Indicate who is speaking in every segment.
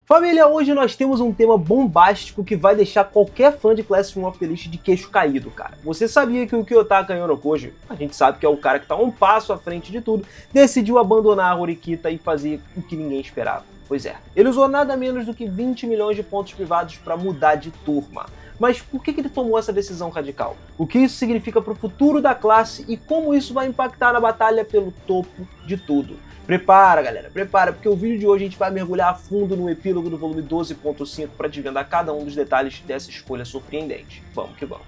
Speaker 1: Família, hoje nós temos um tema bombástico que vai deixar qualquer fã de Classroom of the Elite de queixo caído, cara. Você sabia que o Kiyotaka Yonokoji, a gente sabe que é o cara que tá um passo à frente de tudo, decidiu abandonar a Horikita e fazer o que ninguém esperava. Pois é, ele usou nada menos do que 20 milhões de pontos privados para mudar de turma. Mas por que ele tomou essa decisão radical? O que isso significa para o futuro da classe e como isso vai impactar na batalha pelo topo de tudo? Prepara, galera, prepara, porque o vídeo de hoje a gente vai mergulhar a fundo no epílogo do volume 12.5 para desvendar cada um dos detalhes dessa escolha surpreendente. Vamos que vamos.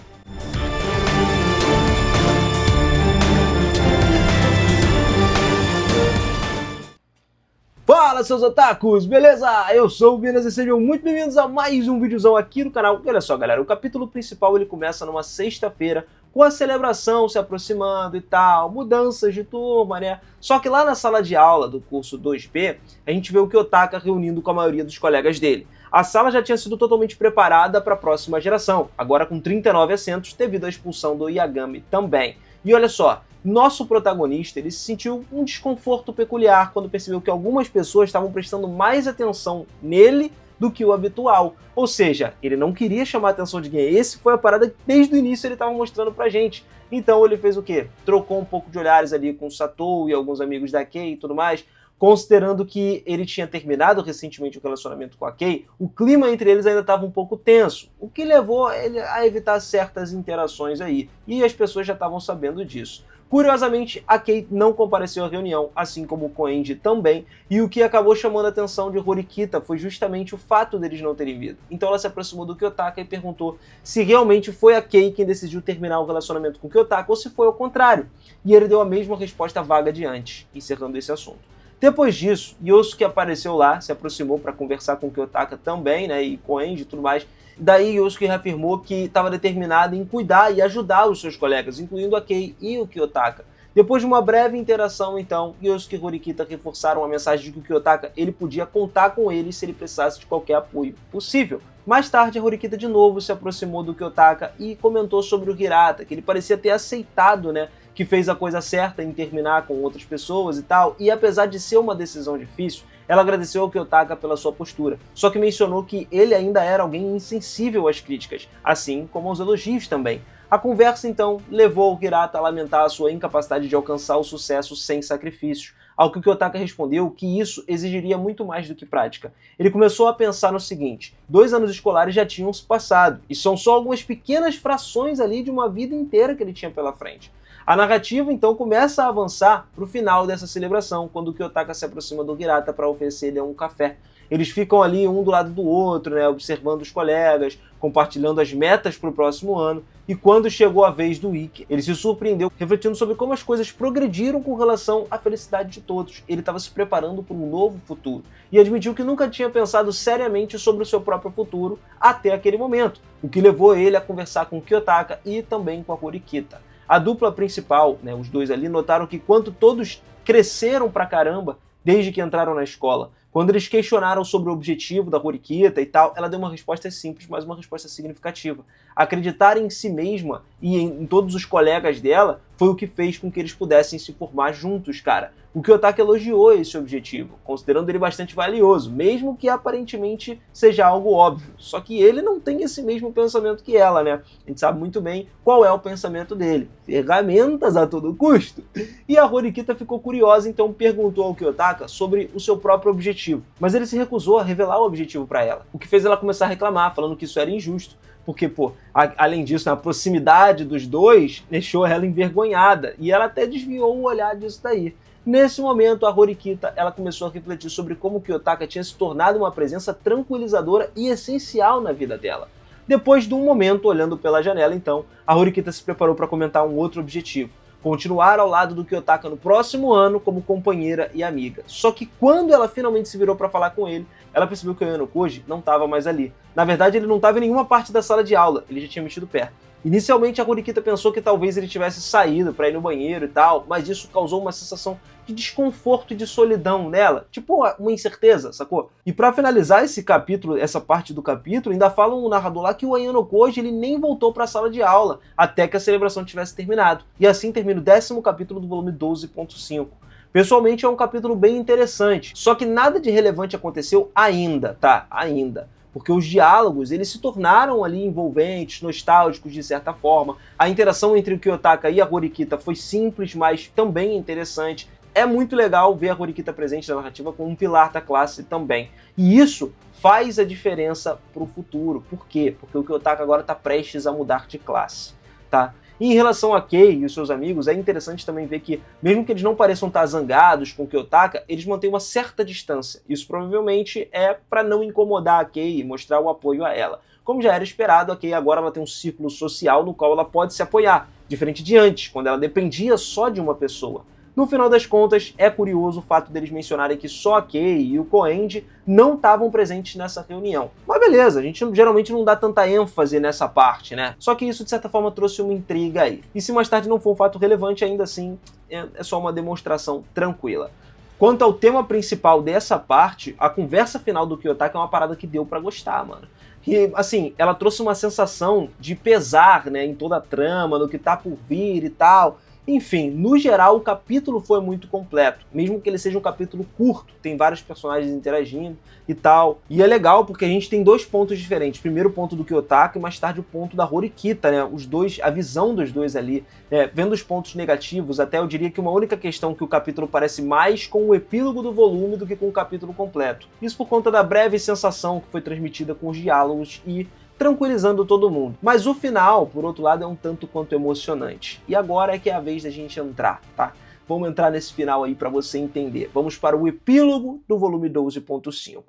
Speaker 1: Fala, seus otakus, beleza? Eu sou o Binas e sejam muito bem-vindos a mais um videozão aqui no canal. E olha só, galera, o capítulo principal ele começa numa sexta-feira, com a celebração se aproximando e tal, mudanças de turma, né? Só que lá na sala de aula do curso 2B, a gente vê o Kiyotaka reunindo com a maioria dos colegas dele. A sala já tinha sido totalmente preparada para a próxima geração, agora com 39 assentos devido à expulsão do Yagami também. E olha só, nosso protagonista ele se sentiu um desconforto peculiar quando percebeu que algumas pessoas estavam prestando mais atenção nele do que o habitual. Ou seja, ele não queria chamar a atenção de ninguém. Esse foi a parada que desde o início ele estava mostrando pra gente. Então ele fez o quê? Trocou um pouco de olhares ali com o Satou e alguns amigos da Kei e tudo mais. Considerando que ele tinha terminado recentemente o relacionamento com a Kei, o clima entre eles ainda estava um pouco tenso, o que levou ele a evitar certas interações aí. E as pessoas já estavam sabendo disso. Curiosamente, a Kei não compareceu à reunião, assim como o Koenji também, e o que acabou chamando a atenção de Horikita foi justamente o fato deles não terem vindo. Então ela se aproximou do Kiyotaka e perguntou se realmente foi a Kei quem decidiu terminar o relacionamento com o Kiyotaka ou se foi ao contrário. E ele deu a mesma resposta vaga de antes, encerrando esse assunto. Depois disso, Yosuke apareceu lá, se aproximou para conversar com o Kiyotaka também, né, e Koenji e tudo mais. Daí Yosuke reafirmou que estava determinado em cuidar e ajudar os seus colegas, incluindo a Kei e o Kiyotaka. Depois de uma breve interação, então, Yosuke e Horikita reforçaram a mensagem de que o Kiyotaka ele podia contar com ele se ele precisasse de qualquer apoio possível. Mais tarde, a Horikita de novo se aproximou do Kiyotaka e comentou sobre o Hirata, que ele parecia ter aceitado, né, que fez a coisa certa em terminar com outras pessoas e tal, e apesar de ser uma decisão difícil, ela agradeceu ao Kiyotaka pela sua postura, só que mencionou que ele ainda era alguém insensível às críticas, assim como aos elogios também. A conversa, então, levou o Hirata a lamentar a sua incapacidade de alcançar o sucesso sem sacrifícios, ao que o Kiyotaka respondeu que isso exigiria muito mais do que prática. Ele começou a pensar no seguinte: 2 anos escolares já tinham se passado, e são só algumas pequenas frações ali de uma vida inteira que ele tinha pela frente. A narrativa, então, começa a avançar para o final dessa celebração, quando o Kiyotaka se aproxima do Hirata para oferecer-lhe um café. Eles ficam ali um do lado do outro, né, observando os colegas, compartilhando as metas para o próximo ano, e quando chegou a vez do Ikki, ele se surpreendeu, refletindo sobre como as coisas progrediram com relação à felicidade de todos. Ele estava se preparando para um novo futuro, e admitiu que nunca tinha pensado seriamente sobre o seu próprio futuro até aquele momento, o que levou ele a conversar com o Kiyotaka e também com a Horikita. A dupla principal, né, os dois ali, notaram que quando todos cresceram pra caramba desde que entraram na escola, quando eles questionaram sobre o objetivo da Horikita e tal, ela deu uma resposta simples, mas uma resposta significativa. Acreditar em si mesma e em todos os colegas dela foi o que fez com que eles pudessem se formar juntos, cara. O Kiyotaka elogiou esse objetivo, considerando ele bastante valioso, mesmo que aparentemente seja algo óbvio. Só que ele não tem esse mesmo pensamento que ela, né? A gente sabe muito bem qual é o pensamento dele. Ferramentas a todo custo. E a Horikita ficou curiosa, então perguntou ao Kiyotaka sobre o seu próprio objetivo. Mas ele se recusou a revelar o objetivo para ela, o que fez ela começar a reclamar, falando que isso era injusto. Porque, pô, além disso, a proximidade dos dois deixou ela envergonhada. E ela até desviou o olhar disso daí. Nesse momento, a Horikita ela começou a refletir sobre como o Kiyotaka tinha se tornado uma presença tranquilizadora e essencial na vida dela. Depois de um momento, olhando pela janela, então, a Horikita se preparou para comentar um outro objetivo: continuar ao lado do Kiyotaka no próximo ano como companheira e amiga. Só que quando ela finalmente se virou para falar com ele, ela percebeu que o Yonokoji não estava mais ali. Na verdade, ele não estava em nenhuma parte da sala de aula, ele já tinha mexido pé. Inicialmente, a Horikita pensou que talvez ele tivesse saído para ir no banheiro e tal, mas isso causou uma sensação de desconforto e de solidão nela, tipo uma incerteza, sacou? E para finalizar esse capítulo, essa parte do capítulo, ainda fala um narrador lá que o Yonokoji ele nem voltou para a sala de aula até que a celebração tivesse terminado. E assim termina o 10º capítulo do volume 12.5. Pessoalmente é um capítulo bem interessante, só que nada de relevante aconteceu ainda, tá? Ainda. Porque os diálogos, eles se tornaram ali envolventes, nostálgicos de certa forma. A interação entre o Kiyotaka e a Horikita foi simples, mas também interessante. É muito legal ver a Horikita presente na narrativa como um pilar da classe também. E isso faz a diferença pro futuro. Por quê? Porque o Kiyotaka agora está prestes a mudar de classe, tá? E em relação a Kei e os seus amigos, é interessante também ver que, mesmo que eles não pareçam estar zangados com o Kiyotaka, eles mantêm uma certa distância. Isso provavelmente é para não incomodar a Kei e mostrar o apoio a ela. Como já era esperado, a Kei agora ela tem um círculo social no qual ela pode se apoiar, diferente de antes, quando ela dependia só de uma pessoa. No final das contas, é curioso o fato deles mencionarem que só a Kei e o Koenji não estavam presentes nessa reunião. Mas beleza, a gente geralmente não dá tanta ênfase nessa parte, né? Só que isso, de certa forma, trouxe uma intriga aí. E se mais tarde não for um fato relevante, ainda assim, é só uma demonstração tranquila. Quanto ao tema principal dessa parte, a conversa final do Kiyotaka é uma parada que deu pra gostar, mano. E, assim, ela trouxe uma sensação de pesar, né, em toda a trama, no que tá por vir e tal. Enfim, no geral, o capítulo foi muito completo. Mesmo que ele seja um capítulo curto, tem vários personagens interagindo e tal. E é legal porque a gente tem dois pontos diferentes. Primeiro o ponto do Kiyotaka e mais tarde o ponto da Horikita, né? Os dois, a visão dos dois ali. Vendo os pontos negativos, até eu diria que uma única questão que o capítulo parece mais com o epílogo do volume do que com o capítulo completo. Isso por conta da breve sensação que foi transmitida com os diálogos e tranquilizando todo mundo. Mas o final, por outro lado, é um tanto quanto emocionante. E agora é que é a vez da gente entrar, tá? Vamos entrar nesse final aí para você entender. Vamos para o epílogo do volume 12.5.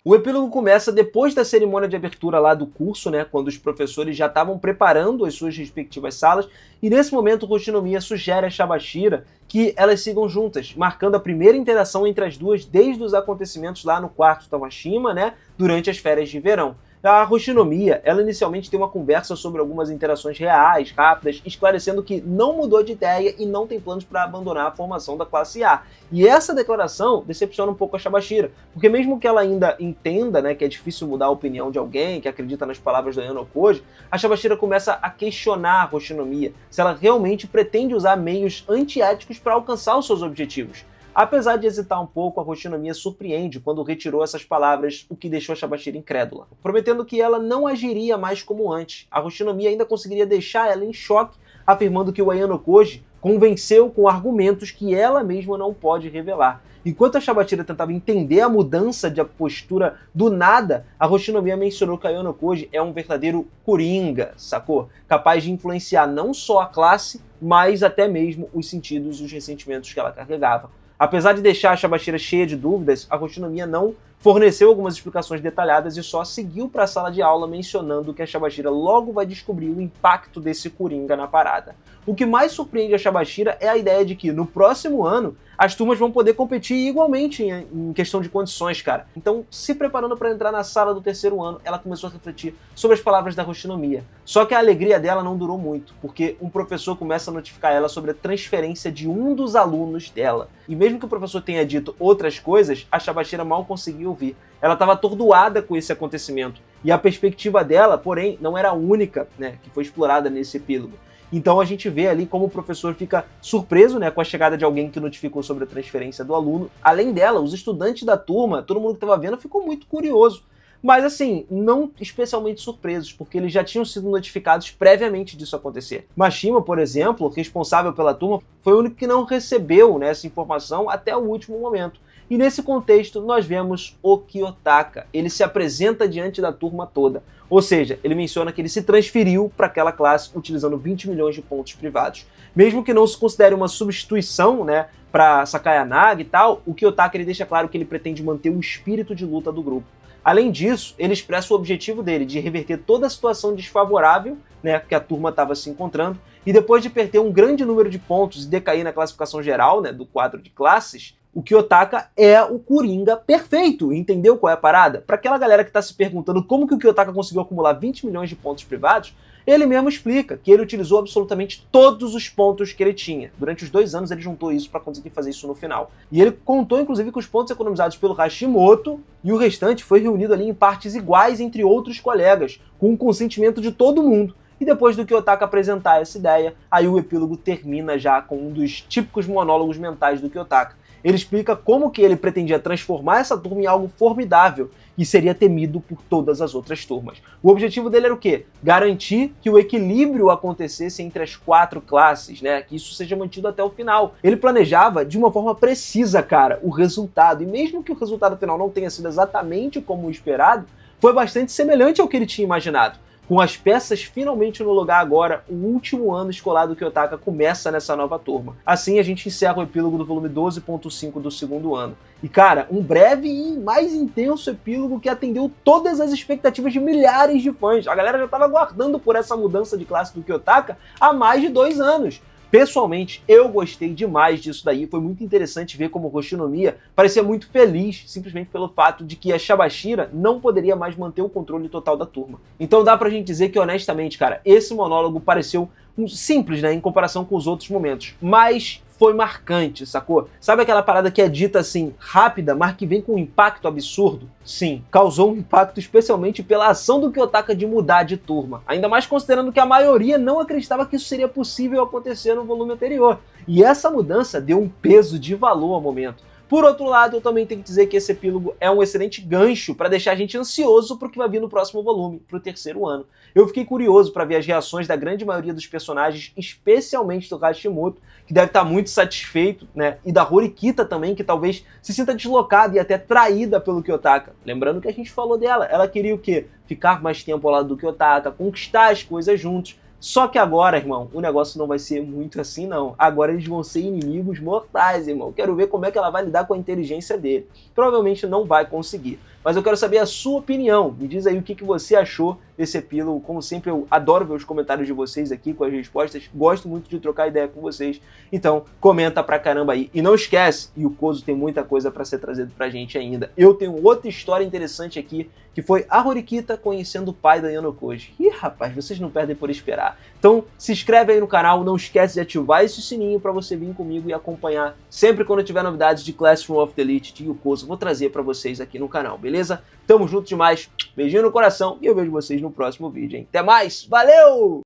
Speaker 1: O epílogo começa depois da cerimônia de abertura lá do curso, né, quando os professores já estavam preparando as suas respectivas salas, e nesse momento o Hoshinomiya sugere a Shabashira que elas sigam juntas, marcando a primeira interação entre as duas desde os acontecimentos lá no quarto Tawashima, né, durante as férias de verão. A Hoshinomiya, ela inicialmente tem uma conversa sobre algumas interações reais, rápidas, esclarecendo que não mudou de ideia e não tem planos para abandonar a formação da classe A. E essa declaração decepciona um pouco a Shabashira, porque mesmo que ela ainda entenda, né, que é difícil mudar a opinião de alguém que acredita nas palavras do Ayano Koji, a Shabashira começa a questionar a Hoshinomiya se ela realmente pretende usar meios antiéticos para alcançar os seus objetivos. Apesar de hesitar um pouco, a Hoshinomiya surpreende quando retirou essas palavras, o que deixou a Shabashira incrédula, prometendo que ela não agiria mais como antes. A Hoshinomiya ainda conseguiria deixar ela em choque, afirmando que o Ayano Koji convenceu com argumentos que ela mesma não pode revelar. Enquanto a Shabashira tentava entender a mudança de postura do nada, a Hoshinomiya mencionou que a Ayano Koji é um verdadeiro coringa, sacou? Capaz de influenciar não só a classe, mas até mesmo os sentidos e os ressentimentos que ela carregava. Apesar de deixar a Shabashira cheia de dúvidas, a Hoshinomiya não forneceu algumas explicações detalhadas e só seguiu para a sala de aula mencionando que a Shabashira logo vai descobrir o impacto desse coringa na parada. O que mais surpreende a Shabashira é a ideia de que, no próximo ano, as turmas vão poder competir igualmente em questão de condições, cara. Então, se preparando para entrar na sala do terceiro ano, ela começou a refletir sobre as palavras da Hoshinomiya. Só que a alegria dela não durou muito, porque um professor começa a notificar ela sobre a transferência de um dos alunos dela. E mesmo que o professor tenha dito outras coisas, a Shabashira mal conseguiu ouvir. Ela estava atordoada com esse acontecimento. E a perspectiva dela, porém, não era a única, né, que foi explorada nesse epílogo. Então a gente vê ali como o professor fica surpreso, né, com a chegada de alguém que notificou sobre a transferência do aluno. Além dela, os estudantes da turma, todo mundo que estava vendo, ficou muito curioso. Mas assim, não especialmente surpresos, porque eles já tinham sido notificados previamente disso acontecer. Mashima, por exemplo, responsável pela turma, foi o único que não recebeu, né, essa informação até o último momento. E nesse contexto, nós vemos o Kiyotaka. Ele se apresenta diante da turma toda. Ou seja, ele menciona que ele se transferiu para aquela classe utilizando 20 milhões de pontos privados. Mesmo que não se considere uma substituição, né, para Sakayanagi e tal, o Kiyotaka ele deixa claro que ele pretende manter o espírito de luta do grupo. Além disso, ele expressa o objetivo dele de reverter toda a situação desfavorável, né, que a turma estava se encontrando, e depois de perder um grande número de pontos e decair na classificação geral, né, do quadro de classes, o Kiyotaka é o Coringa perfeito, entendeu qual é a parada? Para aquela galera que está se perguntando como que o Kiyotaka conseguiu acumular 20 milhões de pontos privados, ele mesmo explica que ele utilizou absolutamente todos os pontos que ele tinha. Durante os 2 anos ele juntou isso para conseguir fazer isso no final. E ele contou inclusive com os pontos economizados pelo Hashimoto e o restante foi reunido ali em partes iguais entre outros colegas, com o consentimento de todo mundo. E depois do Kiyotaka apresentar essa ideia, aí o epílogo termina já com um dos típicos monólogos mentais do Kiyotaka. Ele explica como que ele pretendia transformar essa turma em algo formidável e seria temido por todas as outras turmas. O objetivo dele era o quê? Garantir que o equilíbrio acontecesse entre as 4 classes, né? Que isso seja mantido até o final. Ele planejava de uma forma precisa, cara, o resultado. E mesmo que o resultado final não tenha sido exatamente como esperado, foi bastante semelhante ao que ele tinha imaginado. Com as peças finalmente no lugar agora, o último ano escolar do Kiyotaka começa nessa nova turma. Assim a gente encerra o epílogo do volume 12.5 do segundo ano. E cara, um breve e mais intenso epílogo que atendeu todas as expectativas de milhares de fãs. A galera já estava aguardando por essa mudança de classe do Kiyotaka há mais de 2 anos. Pessoalmente, eu gostei demais disso daí, foi muito interessante ver como o Hoshinomiya parecia muito feliz, simplesmente pelo fato de que a Shabashira não poderia mais manter o controle total da turma. Então dá pra gente dizer que, honestamente, cara, esse monólogo pareceu simples, né, em comparação com os outros momentos, mas foi marcante, sacou? Sabe aquela parada que é dita assim, rápida, mas que vem com um impacto absurdo? Sim, causou um impacto especialmente pela ação do Kiyotaka de mudar de turma. Ainda mais considerando que a maioria não acreditava que isso seria possível acontecer no volume anterior. E essa mudança deu um peso de valor ao momento. Por outro lado, eu também tenho que dizer que esse epílogo é um excelente gancho para deixar a gente ansioso pro que vai vir no próximo volume, pro 3º ano. Eu fiquei curioso para ver as reações da grande maioria dos personagens, especialmente do Hashimoto, que deve estar muito satisfeito, né? E da Horikita também, que talvez se sinta deslocada e até traída pelo Kiyotaka. Lembrando que a gente falou dela, ela queria o quê? Ficar mais tempo ao lado do Kiyotaka, conquistar as coisas juntos. Só que agora, irmão, o negócio não vai ser muito assim, não. Agora eles vão ser inimigos mortais, irmão. Quero ver como é que ela vai lidar com a inteligência dele. Provavelmente não vai conseguir. Mas eu quero saber a sua opinião. Me diz aí o que você achou desse epílogo. Como sempre, eu adoro ver os comentários de vocês aqui com as respostas. Gosto muito de trocar ideia com vocês. Então, comenta pra caramba aí. E não esquece, e o Kozo tem muita coisa pra ser trazido pra gente ainda. Eu tenho outra história interessante aqui, que foi a Horikita conhecendo o pai da Yanokoji. Ih, rapaz, vocês não perdem por esperar. Então, se inscreve aí no canal, não esquece de ativar esse sininho pra você vir comigo e acompanhar sempre quando tiver novidades de Classroom of the Elite de Yukoso. Vou trazer pra vocês aqui no canal, beleza? Tamo junto demais, beijinho no coração e eu vejo vocês no próximo vídeo, hein? Até mais, valeu!